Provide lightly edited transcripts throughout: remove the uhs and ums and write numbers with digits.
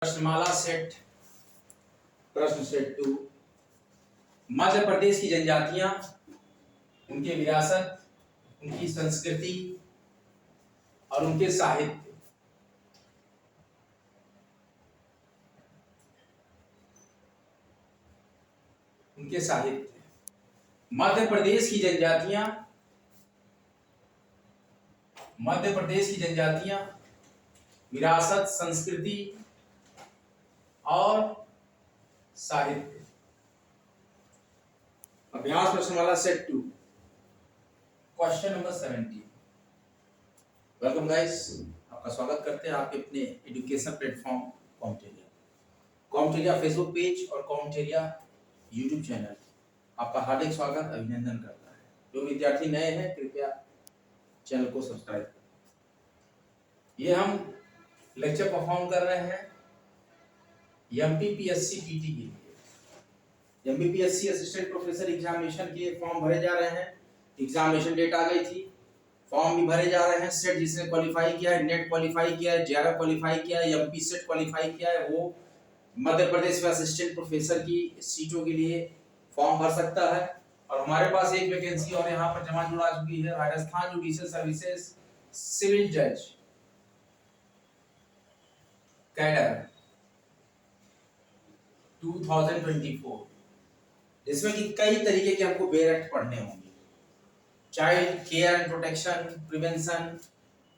प्रश्नमाला set प्रश्न set 2। Madhya Pradesh की जनजातियां, उनके विरासत, उनकी संस्कृति और उनके साहित्य। मध्य प्रदेश की जनजातियां विरासत, संस्कृति और साहित्य। अभ्यास प्रश्नमाला set 2, question number 17। Welcome guys, आपका स्वागत करते हैं आपके अपने education platform Competeria Facebook page और कॉम्टेरिया यूट्यूब चैनल। आपका हार्दिक स्वागत, अभिनंदन करता है। जो विद्यार्थी नए हैं कृपया चैनल को सब्सक्राइब करें। ये हम लेक्चर परफॉर्म कर रहे हैं एमपीपीएससी पीटी के लिए। एमपीपीएससी असिस्टेंट प्रोफेसर एग्जामिनेशन के फॉर्म भरे जा रहे हैं। एग्जामिनेशन डेट आ गई थी, फॉर्म भी भरे जा रहे हैं। सेट जिसने क्वालिफाई किया है, नेट क्वालिफाई किया है, जेआरएफ क्वालिफाई किया है, एमपी सेट क्वालिफाई किया है, वो मध्य प्रदेश में असिस्टेंट प्रोफेसर की सीटों के लिए फॉर्म भर सकता है। और हमारे पास एक वैकेंसी और यहाँ पर जमा जुड़ा चुकी है, राजस्थान जुडिशियल सर्विसेज सिविल जज कैडर 2024, जिसमें कि कई तरीके के हमको बेयर एक्ट पढ़ने होंगे। Child care and protection, prevention,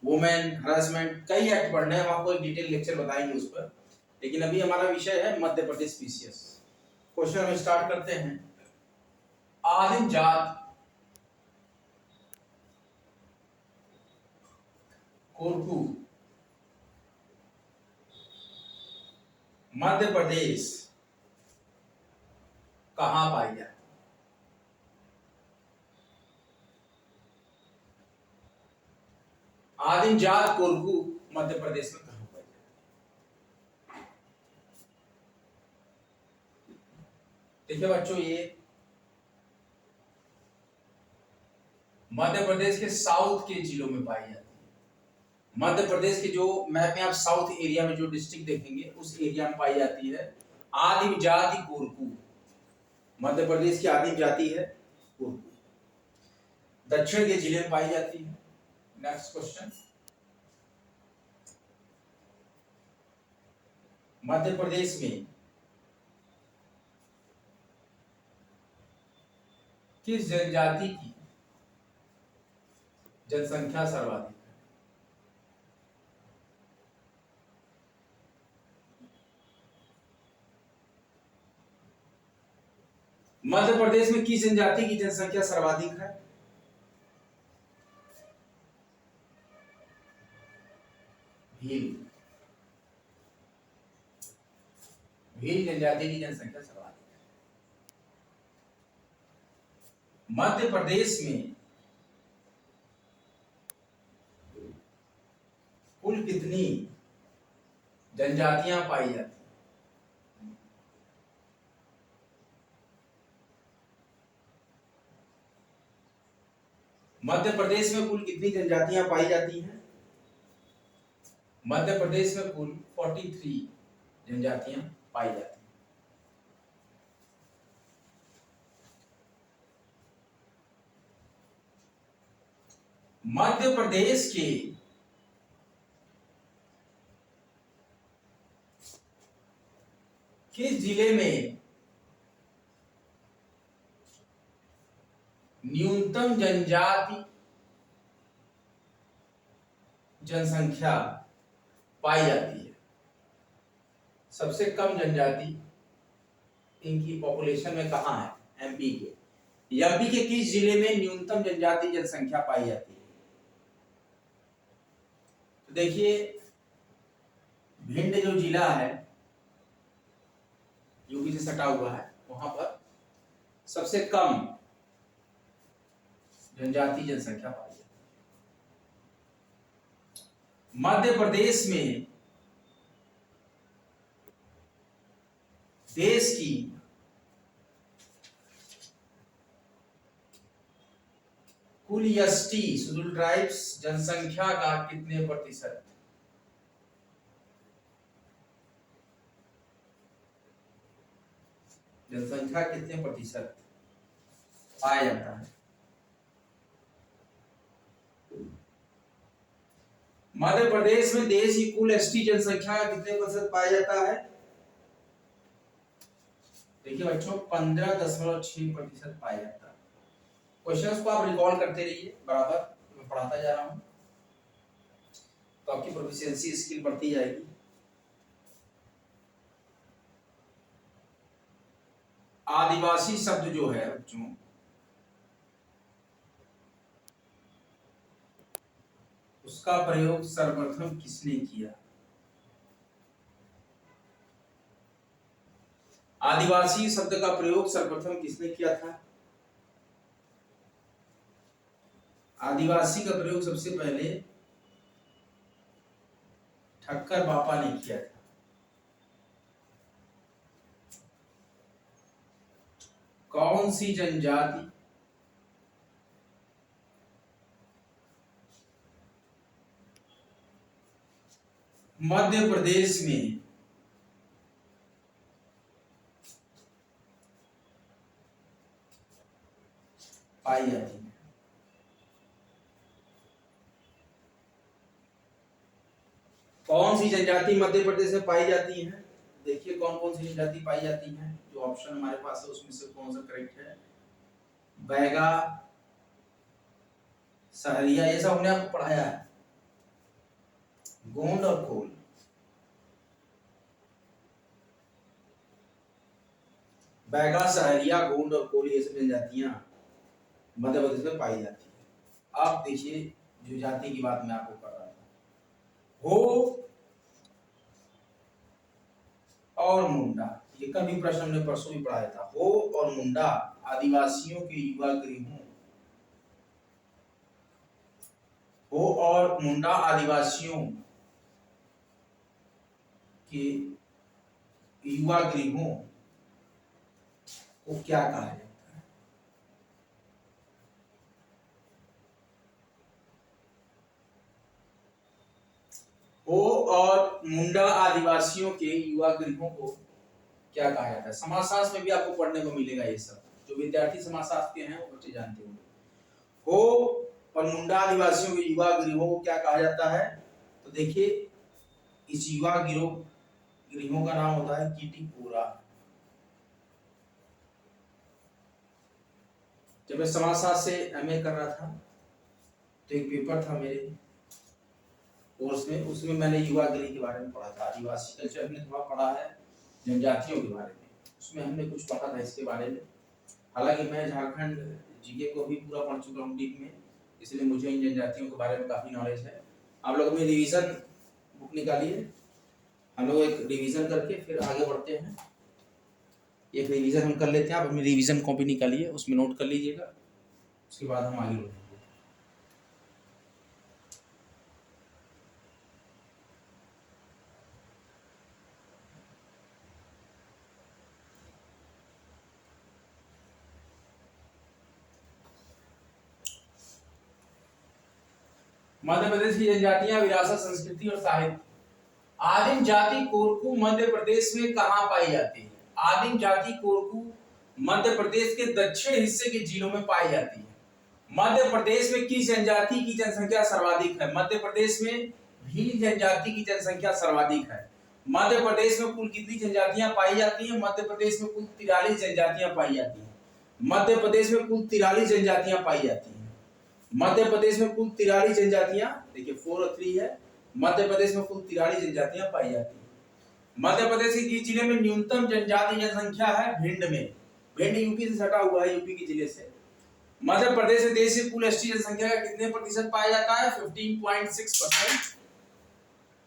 women harassment, कई एक्ट पढ़ने हैं। हम आपको एक डिटेल लेक्चर बताएंगे उस पर, लेकिन अभी हमारा विषय है मध्य प्रदेश पीसीएस। क्वेश्चन हम स्टार्ट करते हैं। आदिम जात कोरकू मध्य प्रदेश कहां पाई जाती? आदिम जात कोरकू मध्य प्रदेश में कहां पाई जाती? देखिए बच्चों, ये मध्य प्रदेश के साउथ के जिलों में पाई जाती है। मध्य प्रदेश के जो मैप में आप साउथ एरिया में जो डिस्ट्रिक्ट देखेंगे उस एरिया में पाई जाती है आदिम जाति कोरकू। मध्य प्रदेश की आदिम जाति है कोरकू। दक्षिण के जिले में पाई जाती है। नेक्स्ट क्वेश्चन, मध्य प्रदेश में किस जनजाति की जनसंख्या सर्वाधिक है? मध्य प्रदेश में किस जनजाति की जनसंख्या सर्वाधिक है? भील जनजाति की जनसंख्या सर्वाधिक है। मध्य प्रदेश में कुल कितनी जनजातियां पाई जाती हैं? मध्य प्रदेश में कुल कितनी जनजातियां पाई जाती हैं? मध्य प्रदेश में कुल 43 जनजातियां पाई जाती हैं। मध्य प्रदेश के किस जिले में न्यूनतम जनजाति जनसंख्या पाई जाती है? सबसे कम जनजाति इनकी पॉपुलेशन में कहां है? एमपी के किस जिले में न्यूनतम जनजाति जनसंख्या पाई जाती है? तो देखिए, भिंड जो जिला है यूपी से सटा हुआ है, वहां पर सबसे कम जनजाति जनसंख्या पाई जाती है। मध्य प्रदेश में देश की कुल एसटी शेड्यूल्ड ट्राइब्स जनसंख्या का कितने प्रतिशत जनसंख्या कितने प्रतिशत पाया जाता है? मध्य प्रदेश में देश की कुल एसटी जनसंख्या का कितने प्रतिशत पाया जाता है? देखिए बच्चों 15.6% पाया जाता है। क्वेश्चंस को आप रिकॉल करते रहिए बराबर, मैं पढ़ाता जा रहा हूं तो आपकी प्रोफिशिएंसी स्किल बढ़ती जाएगी। आदिवासी शब्द जो है बच्चों, उसका प्रयोग सर्वप्रथम किसने किया? आदिवासी शब्द का प्रयोग सर्वप्रथम किसने किया था? आदिवासी का प्रयोग सबसे पहले ठक्कर बापा ने किया था। कौन सी जनजाति मध्य प्रदेश में पाई जाती है? कौन सी जनजाति मध्य प्रदेश में पाई जाती है? देखिए कौन कौन सी जनजाति पाई जाती है, जो ऑप्शन हमारे पास है उसमें से कौन सा करेक्ट है? बैगा, सहरिया, ये सब हमने आपको पढ़ाया है। गोंड और कोल। बैगा, सहरिया, गोंड और कोल, ये सब जनजातियां मध्य प्रदेश में पाई जाती है। अब देखिए जो जाति की बात मैं आपको कर रहा था, हो और मुंडा, ये कभी प्रश्न हमने परसों भी पढ़ाया था। हो और मुंडा आदिवासियों के युवा गृहों, हो और मुंडा आदिवासियों के युवा गृहों को क्या कहा जाता है? हो और मुंडा आदिवासियों के युवा गृहों को क्या कहा जाता है? समाजशास्त्र में भी आपको पढ़ने को मिलेगा ये सब, जो विद्यार्थी समाजशास्त्र के हैं वो बच्चे जानते होंगे। हो और मुंडा आदिवासियों के युवा गृहों को क्या कहा जाता है? तो देखिए इस युवा गृहों का नाम होता है कीटीपुरा। जब मैं समाजशास्त्र से एमए कर रहा था तो एक पेपर था मेरे कोर्स में, उसमें मैंने युवा गृह के बारे में पढ़ा था। आदिवासी कल्चर हमने थोड़ा पढ़ा है, जनजातियों के बारे में उसमें हमने कुछ पढ़ा था इसके बारे में। हालांकि मैं झारखंड जीके को भी पूरा पढ़ चुका हूँ डीप में, इसलिए मुझे इन जनजातियों के बारे में काफी नॉलेज है। आप लोग अपनी रिवीजन बुक निकालिए, हम लोग एक रिवीजन करके फिर आगे बढ़ते हैं। एक रिवीजन हम कर लेते हैं, आप अपनी रिवीजन कॉपी निकालिए, उसमें नोट कर लीजिएगा, उसके बाद हम आगे बढ़ेंगे। मध्य प्रदेश की जनजातियां, विरासत, संस्कृति और साहित्य। आदिम जाति कोरकू मध्य प्रदेश में कहां पाई जाती है? आदिम जाति कोरकू मध्य प्रदेश के दक्षिण हिस्से के जिलों में पाई जाती है। मध्य प्रदेश में किस जनजाति की जनसंख्या सर्वाधिक है? मध्य प्रदेश में भील जनजाति की जनसंख्या सर्वाधिक है। मध्य प्रदेश में कुल कितनी जनजातियां पाई जाती हैं? मध्य प्रदेश में कुल 43 जनजातियां पाई जाती हैं। मध्य प्रदेश में कुल 43 जनजातियां पाई जाती हैं। मध्य प्रदेश में कुल 43 जनजातियां, देखिए 4 और 3 है। मध्य प्रदेश में कुल 43 जनजातियां पाई जाती हैं। मध्य प्रदेश के किस जिले में न्यूनतम जनजाति जनसंख्या है? भिंड में। भिंड यूपी से सटा हुआ है, यूपी के जिले से। मध्य प्रदेश में देश की कुल एसटी जनसंख्या का कितने प्रतिशत पाया जाता है? 15.6%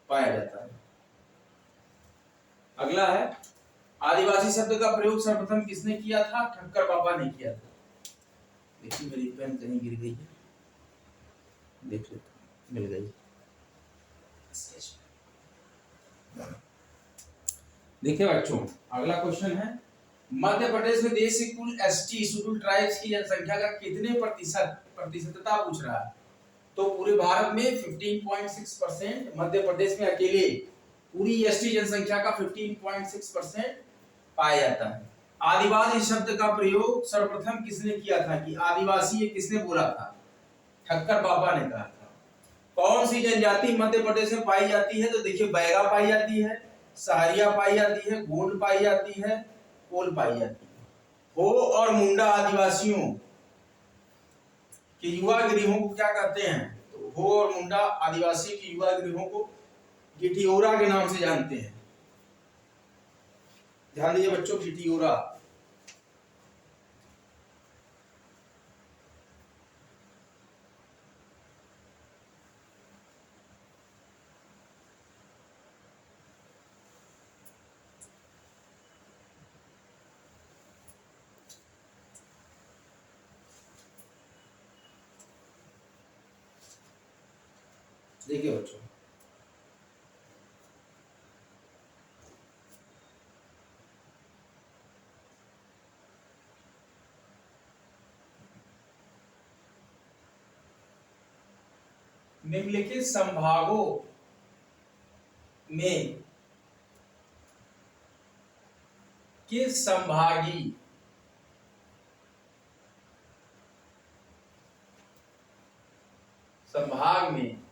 पाया जाता है। अगला है आदिवासी शब्द का प्रयोग सर्वप्रथम किसने किया था? ठक्कर बाबा ने किया था। देखिए मेरी पेन कहीं गिर गई है, देख लेता हूं, मिल गई। देखिए बच्चों अगला क्वेश्चन है, मध्य प्रदेश में देश की कुल एसटी शेड्यूल्ड ट्राइब्स की जनसंख्या का कितने प्रतिशतता पूछ रहा है? तो पूरे भारत में 15.6%, मध्य प्रदेश में अकेले पूरी एसटी जनसंख्या का 15.6% पाया जाता है। आदिवासी शब्द का प्रयोग सर्वप्रथम किसने किया था? कि आदिवासी ये किसने बोला था? ठक्कर बाबा ने कहा था। कौन सी जनजाति मध्य प्रदेश में पाई जाती है? तो देखिए, बैगा पाई जाती है, सहारिया पाई जाती है, गोंड पाई जाती है, कोल पाई जाती है। हो और मुंडा आदिवासियों के युवा गृहों को क्या कहते हैं? तो हो और मुंडा आदिवासी के युवा गृहों को गिटियोरा के नाम से जानते हैं। ध्यान दीजिए बच्चों, गिटियोरा। देखिए बच्चों, निम्नलिखित संभागों में किस संभागी संभाग में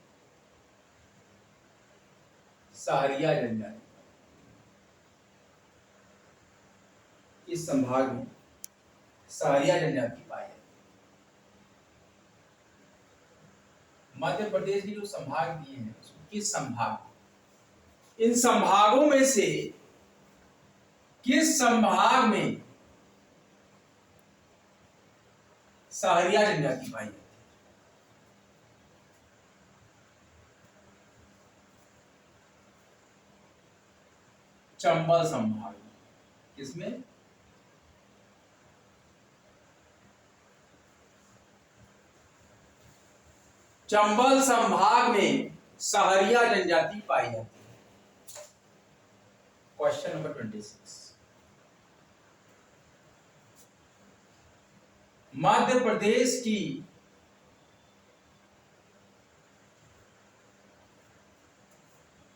सहारिया जनजाति? इस संभाग में सहारिया जनजाति पाई जाती है। मध्य प्रदेश के जो संभाग दिए हैं, किस संभाग, इन संभागों में से किस संभाग में सहारिया जनजाति पाई जाती है? चंबल संभाग। किसमें? चंबल संभाग में सहारिया जनजाति पाई जाती है। Question number 26। मध्य प्रदेश की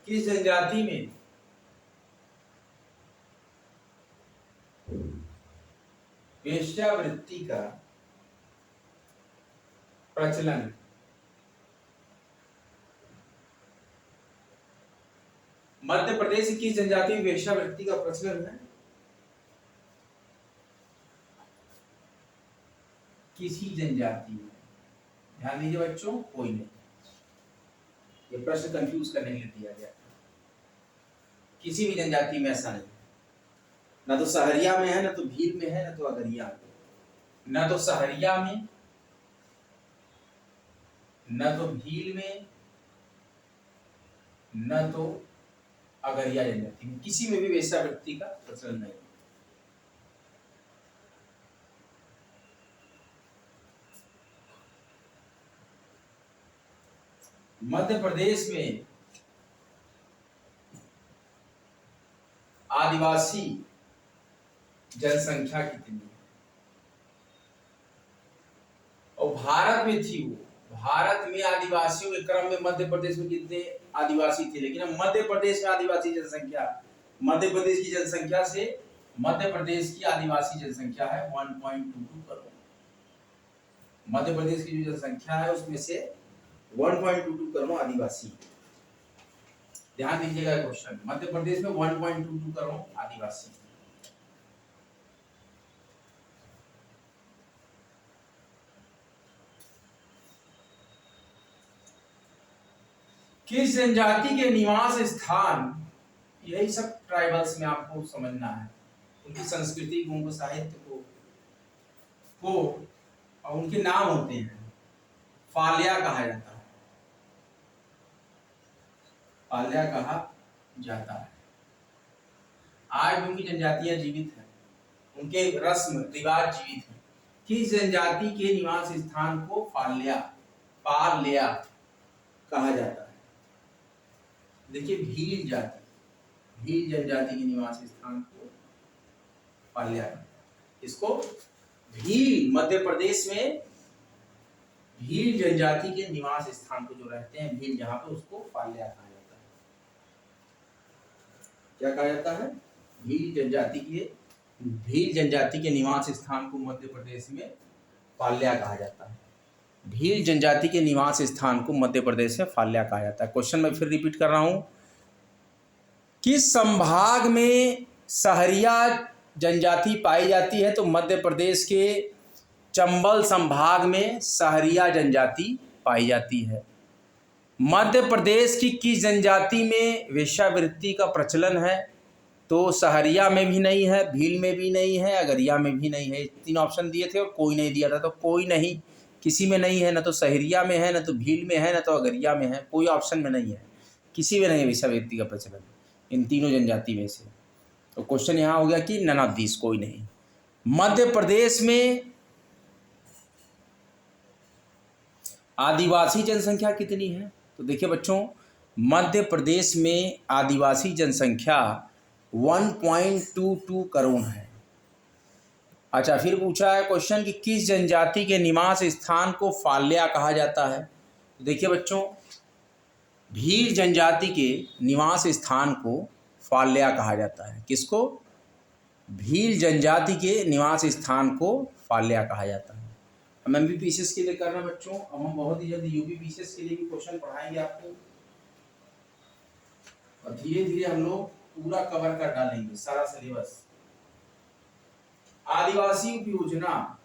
किस जनजाति में वेश्यावृत्ति का प्रचलन? मध्य प्रदेश की जनजाति में वेश्यावृत्ति का प्रचलन है? किसी जनजाति में। ध्यान दीजिए बच्चों, कोई नहीं। ये प्रश्न कंफ्यूज करने के लिए दिया गया। किसी भी जनजाति में ऐसा नहीं, ना तो सहरिया में है, ना तो भील में है, ना तो अगरिया में। ना तो सहरिया में, न तो भील में, न तो अगरिया जनजाति में, किसी में भी वेश्यावृत्ति का प्रचलन नहीं। मध्य प्रदेश में आदिवासी जनसंख्या कितनी है? और भारत में थी वो, भारत में आदिवासियों के क्रम में मध्य प्रदेश में कितने आदिवासी थे? लेकिन मध्य प्रदेश में आदिवासी जनसंख्या, मध्य प्रदेश की जनसंख्या से मध्य प्रदेश की आदिवासी जनसंख्या है 1.22 करोड़। मध्य प्रदेश की जो जनसंख्या है उसमें से 1.22 करोड़ आदिवासी। ध्यान दीजिएगा क्वेश्चन, मध्य प्रदेश में 1.22 करोड़ आदिवासी। किस जनजाति के निवास स्थान, यही सब ट्राइबल्स में आपको समझना है, उनकी संस्कृति को, उनको साहित्य को और उनके नाम होते हैं। फाल्या कहा जाता है, फाल्या कहा जाता है। आज भी उनकी जनजातियां जीवित हैं, उनके रस्म रिवाज जीवित हैं। किस जनजाति के निवास स्थान को फाल्या, पाल्या कहा जाता है? देखिए, भील जाति, भील जनजाति के निवास स्थान को पाल्या। इसको भील, मध्य प्रदेश में भील जनजाति के निवास स्थान को जो रहते हैं भील, जहां पे, उसको पाल्या कहा जाता है। क्या कहा जाता है? भील जनजाति के भील जनजाति के निवास स्थान को मध्य प्रदेश में फाल्या कहा जाता है। भील जनजाति के निवास स्थान को मध्य प्रदेश में फाल्या कहा जाता है। क्वेश्चन मैं फिर रिपीट कर रहा हूँ, किस संभाग में सहरिया जनजाति पाई जाती है? तो मध्य प्रदेश के चंबल संभाग में सहरिया जनजाति पाई जाती है। मध्य प्रदेश की किस जनजाति में वेश्यावृत्ति का प्रचलन है? तो सहरिया में भी नहीं है, भील में भी नहीं है, अगरिया में भी नहीं है। 3 ऑप्शन दिए थे और कोई नहीं दिया था, तो कोई नहीं, किसी में नहीं है, न तो सहरिया में है, न तो भील में है, न तो अगरिया में है, कोई ऑप्शन में नहीं है, किसी में नहीं है वेश्यावृत्ति का प्रचलन इन तीनों जनजाति में से। तो क्वेश्चन यहाँ हो गया कि नन ऑफ दिस, कोई नहीं। मध्य प्रदेश में आदिवासी जनसंख्या कितनी है? तो देखिए बच्चों, मध्य प्रदेश में आदिवासी जनसंख्या 1.22 करोड़ है। अच्छा, फिर पूछा है क्वेश्चन कि किस जनजाति के निवास स्थान को फाल्या कहा जाता है? तो देखिए बच्चों, भील जनजाति के निवास स्थान को फाल्या कहा जाता है। किसको? भील जनजाति के निवास स्थान को फाल्या कहा जाता है। हम एमपीपीसीएस के लिए कर रहे हैं बच्चों, अब हम बहुत ही जल्दी यूपीपीसीएस के लिए भी क्वेश्चन पढ़ाएंगे आपको, और धीरे धीरे हम लोग पूरा कवर कर डालेंगे सारा सिलेबस। आदिवासी उपयोजना,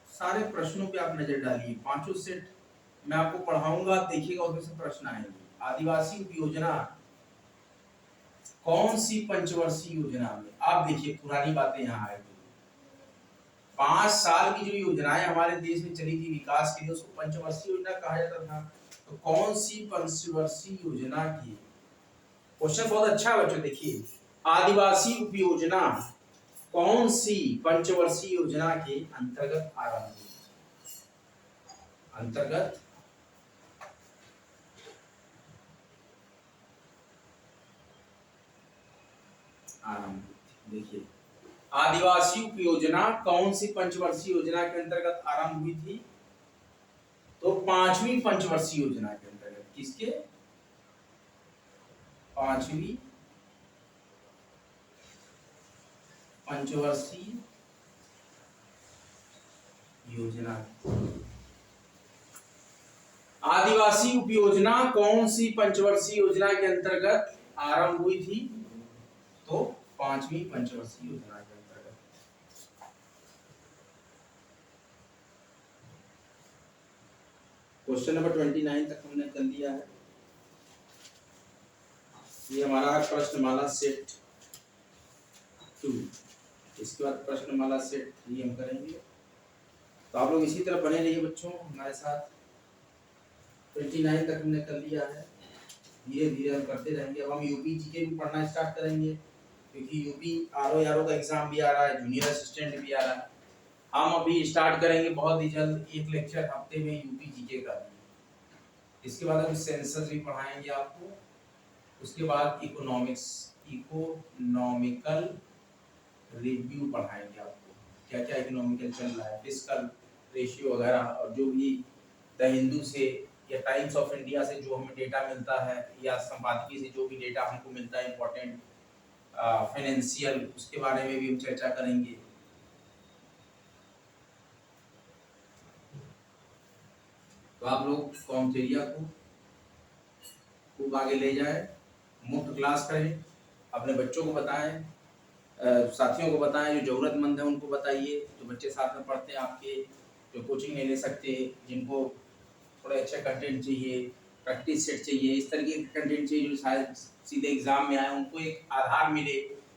सारे प्रश्नों पे आप नजर डालिए, 5 सेट मैं आपको पढ़ाऊंगा, देखिएगा उसमें से प्रश्न आएंगे। आदिवासी उपयोजना कौन सी पंचवर्षीय योजना में? आप देखिए पुरानी बातें यहाँ आएगी। 5 साल की जो योजनाएं हमारे देश में चली थी विकास के लिए, उसको पंचवर्षीय योजना कहा जाता था। तो कौन सी पंचवर्षीय योजना की? क्वेश्चन बहुत अच्छा है बच्चों, देखिए, आदिवासी उपयोजना कौन सी पंचवर्षीय योजना के अंतर्गत आरंभ हुई? अंतर्गत आरंभ। देखिए, आदिवासी उपयोजना कौन सी पंचवर्षीय योजना के अंतर्गत आरंभ हुई थी? तो 5वीं पंचवर्षीय योजना के अंतर्गत। किसके? 5वीं पंचवर्षीय योजना। आदिवासी उपयोजना कौन सी पंचवर्षीय योजना के अंतर्गत आरंभ हुई थी? तो 5वीं पंचवर्षीय योजना के अंतर्गत। क्वेश्चन नंबर 29 तक हमने कर लिया है। ये हमारा प्रश्नमाला सेट 2, इसके बाद प्रश्नमाला सेट 3 हम करेंगे। तो आप लोग इसी तरह बने रहिए बच्चों हमारे साथ। 29 तक हमने कर लिया है, धीरे धीरे हम करते रहेंगे। अब हम यूपी जीके भी पढ़ना स्टार्ट करेंगे, क्योंकि यूपी आरओ का एग्जाम भी आ रहा है, जूनियर असिस्टेंट भी आ रहा है। हम अभी स्टार्ट करेंगे बहुत ही जल्द, एक लेक्चर हफ्ते में यूपी जीके का। इसके बाद हम सेंसस भी पढ़ाएंगे आपको। उसके बाद इकोनॉमिकल रिव्यू पढ़ाएंगे आपको, क्या क्या इकोनॉमिकल चल रहा है, फिस्कल रेशियो वगैरह, और जो भी द हिंदू से या टाइम्स ऑफ इंडिया से जो हमें डेटा मिलता है, या संपादकीय से जो भी डेटा हमको मिलता है इम्पोर्टेंट फाइनेंशियल, उसके बारे में भी हम चर्चा करेंगे। तो आप लोग कॉमचेरिया को खूब आगे ले जाए, मुफ्त क्लास करें, अपने बच्चों को बताएं, साथियों को बताएं, जो जरूरतमंद है उनको बताइए, जो बच्चे साथ में पढ़ते हैं आपके, जो कोचिंग नहीं ले सकते, जिनको थोड़े अच्छे कंटेंट चाहिए, प्रैक्टिस सेट चाहिए, इस तरीके के कंटेंट चाहिए जो शायद सीधे एग्जाम में आए, उनको एक आधार मिले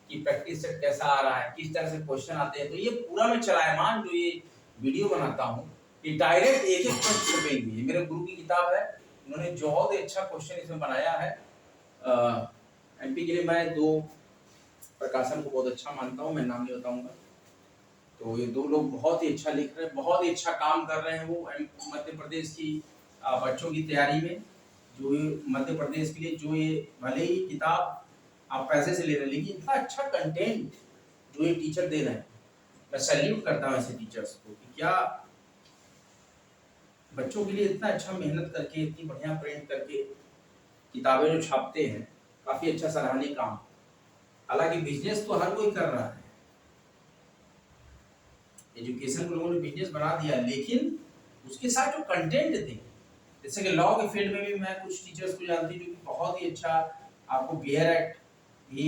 कि प्रैक्टिस सेट कैसा आ रहा है, किस तरह से क्वेश्चन आते हैं। तो ये पूरा मैं चलायमान जो ये वीडियो बनाता हूँ, ये डायरेक्ट एक एक प्रश्न छपेंगे। ये मेरे गुरु की किताब है, उन्होंने बहुत ही अच्छा क्वेश्चन इसमें बनाया है। एमपी के लिए मैं 2 प्रकाशन को बहुत अच्छा मानता हूँ, मैं नाम नहीं बताऊंगा। तो ये 2 लोग बहुत ही अच्छा लिख रहे हैं, बहुत ही अच्छा काम कर रहे हैं वो मध्य प्रदेश की बच्चों की तैयारी में। जो ये मध्य प्रदेश के लिए जो ये भले ही किताब आप पैसे से ले रहे हैं, लेकिन इतना अच्छा कंटेंट जो ये टीचर दे रहे हैं, मैं सैल्यूट करता हूँ ऐसे टीचर्स को कि क्या बच्चों के लिए इतना अच्छा मेहनत करके, इतनी बढ़िया प्रिंट करके किताबें जो छापते हैं, काफ़ी अच्छा सराहनीय काम। हालांकि बिजनेस तो हर कोई कर रहा है, एजुकेशन को लोगों ने बिजनेस बना दिया, लेकिन उसके साथ जो कंटेंट थे, जैसे कि लॉ के फील्ड में भी मैं कुछ टीचर्स को जानती हूँ जो कि बहुत ही अच्छा आपको बियर एक्ट भी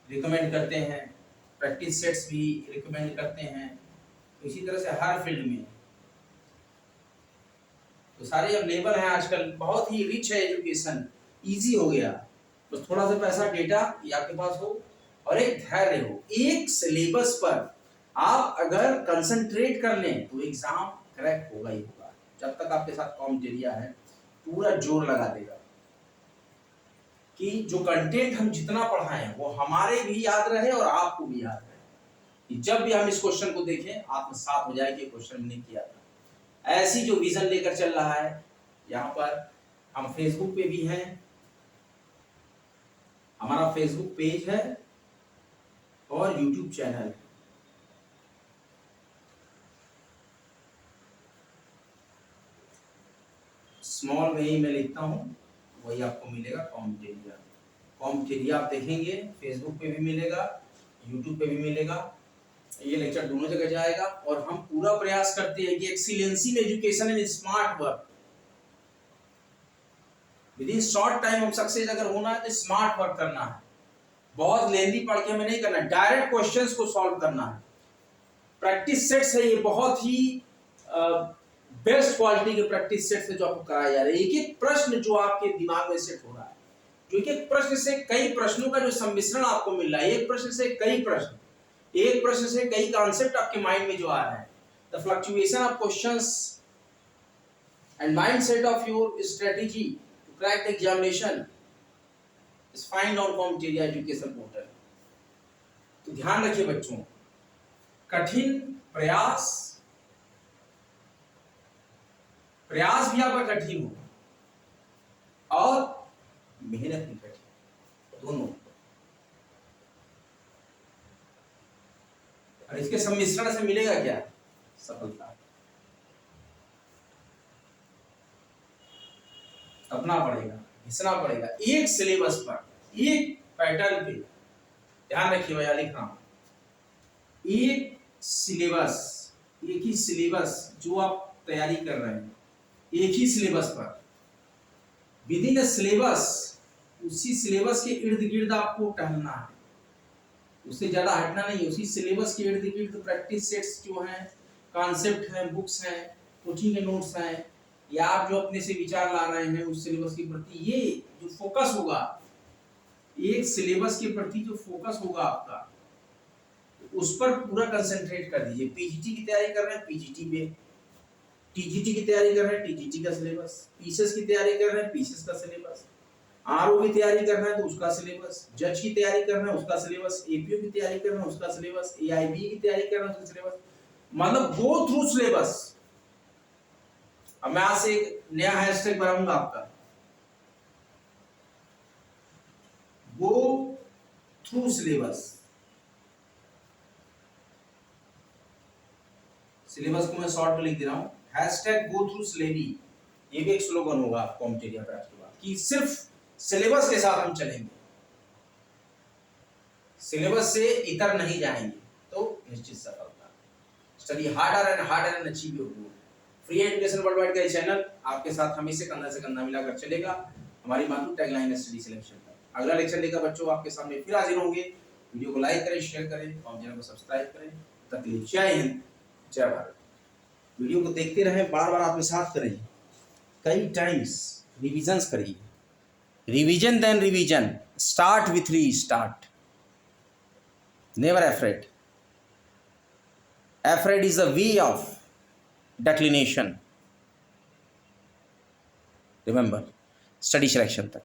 रिकमेंड करते हैं, प्रैक्टिस सेट्स भी रिकमेंड करते हैं। तो इसी तरह से हर फील्ड में तो सारे अवेलेबल हैं आजकल, बहुत ही रिच है एजुकेशन, इजी हो गया। बस थोड़ा सा पैसा डेटा ये आपके पास हो और एक धैर्य हो। एक सिलेबस पर आप अगर कंसंट्रेट कर लें तो एग्जाम क्रैक होगा ही होगा। जब तक आपके साथ कॉम्पिटेरिया है पूरा जोर लगा देगा कि जो कंटेंट हम जितना पढ़ाएं वो हमारे भी याद रहे और आपको भी याद रहे, कि जब भी हम इस क्वेश्चन को देखें आत्मसात हो जाए कि क्वेश्चन हमने किया था। ऐसी जो विजन लेकर चल रहा है, यहाँ पर हम फेसबुक पे भी हैं, हमारा फेसबुक पेज है और यूट्यूब चैनल है। स्मॉल में ही मैं लिखता हूँ, वही आपको मिलेगा कॉम्पिटेरिया। कॉम्पिटेरिया आप देखेंगे फेसबुक पे भी मिलेगा, यूट्यूब पे भी मिलेगा, ये लेक्चर दोनों जगह जाएगा। और हम पूरा प्रयास करते हैं कि excellency in education and smart work, with in short time हम सक्सेस अगर होना है तो स्मार्ट वर्क करना है, बहुत लेंदी पढ़ के हमें नहीं करना, डायरेक्ट क्वेश्चंस को सॉल्व करना है। प्रैक्टिस सेट्स है ये बहुत ही बेस्ट क्वालिटी के प्रैक्टिस सेट्स है जो आपको कराया जा रहा है। एक एक प्रश्न जो आपके दिमाग में सेट हो रहा है, जो एक एक प्रश्न से कई प्रश्नों का जो सम्मिश्रण आपको मिल रहा है, एक प्रश्न से कई प्रश्न, एक प्रश्न से कई कॉन्सेप्ट आपके माइंड में जो आ रहा है, the fluctuation of questions and mindset of your strategy to crack the examination is find on Competeria education portal. तो ध्यान रखिए बच्चों, कठिन प्रयास भी आपका कठिन हो और मेहनत भी कठिन, दोनों। और इसके सम्मिश्रण से मिलेगा क्या? सफलता। अपना पड़ेगा, घिसना पड़ेगा एक सिलेबस पर, एक पैटर्न पे। ध्यान रखिए भैया, लिख रहा हूं, एक सिलेबस, एक ही सिलेबस जो आप तैयारी कर रहे हैं, एक ही सिलेबस पर, विद इन सिलेबस, उसी सिलेबस के इर्द गिर्द आपको टहलना है, उससे ज्यादा हटना नहीं। उसी सिलेबस के इर्द गिर्द प्रैक्टिस सेट्स जो हैं, कॉन्सेप्ट हैं, बुक्स हैं, कोचिंग के नोट्स हैं, या आप जो अपने से विचार ला रहे हैं उस सिलेबस के प्रति, ये जो फोकस होगा, एक सिलेबस के प्रति जो फोकस होगा आपका, उस पर पूरा कंसंट्रेट कर दीजिए। पीजीटी की तैयारी कर रहे हैं, पीजीटी पे, टीजीटी की तैयारी कर रहे हैं, टीजीटी का सिलेबस, पीसीएस की तैयारी कर रहे हैं, पीसीएस का सिलेबस, आरओ की तैयारी कर रहे हैं तो उसका सिलेबस, जज की तैयारी कर रहे हैं उसका सिलेबस, एपीओ की तैयारी कर रहे हैं उसका सिलेबस, एआईबी की तैयारी कर रहे हैं उसका सिलेबस, मतलब गो थ्रू सिलेबस। अब मैं आज से एक नया हैशटैग बनाऊंगा आपका, गो थ्रू सिलेबस। सिलेबस को मैं शॉर्ट में लिख दे रहा हूं, हैशटैग गो थ्रू सिलेबी। ये भी एक स्लोगन होगा कॉम्पिटेरिया बैच के बाद, कि सिर्फ सिलेबस के साथ हम चलेंगे, सिलेबस से इतर नहीं जाएंगे, तो निश्चित सफलता। Study harder and harder and achieve your goal. Free education worldwide का चैनल आपके साथ हमेशा कंधा से कंधा मिलाकर चलेगा। हमारी मातृ टैगलाइन है स्टडी सिलेक्शन का। अगला लेक्चर लेकर बच्चों आपके सामने फिर हाजिर होंगे। वीडियो को लाइक करें, शेयर करें और चैनल को सब्सक्राइब करें। तब तक के लिए जय हिंद, जय भारत। वीडियो को देखते रहें, बार बार आत्मसात करें, कई टाइम्स रिविजन्स करिए। Revision then revision, start with restart, never afraid. Afraid is the way of declination. Remember, study selection तक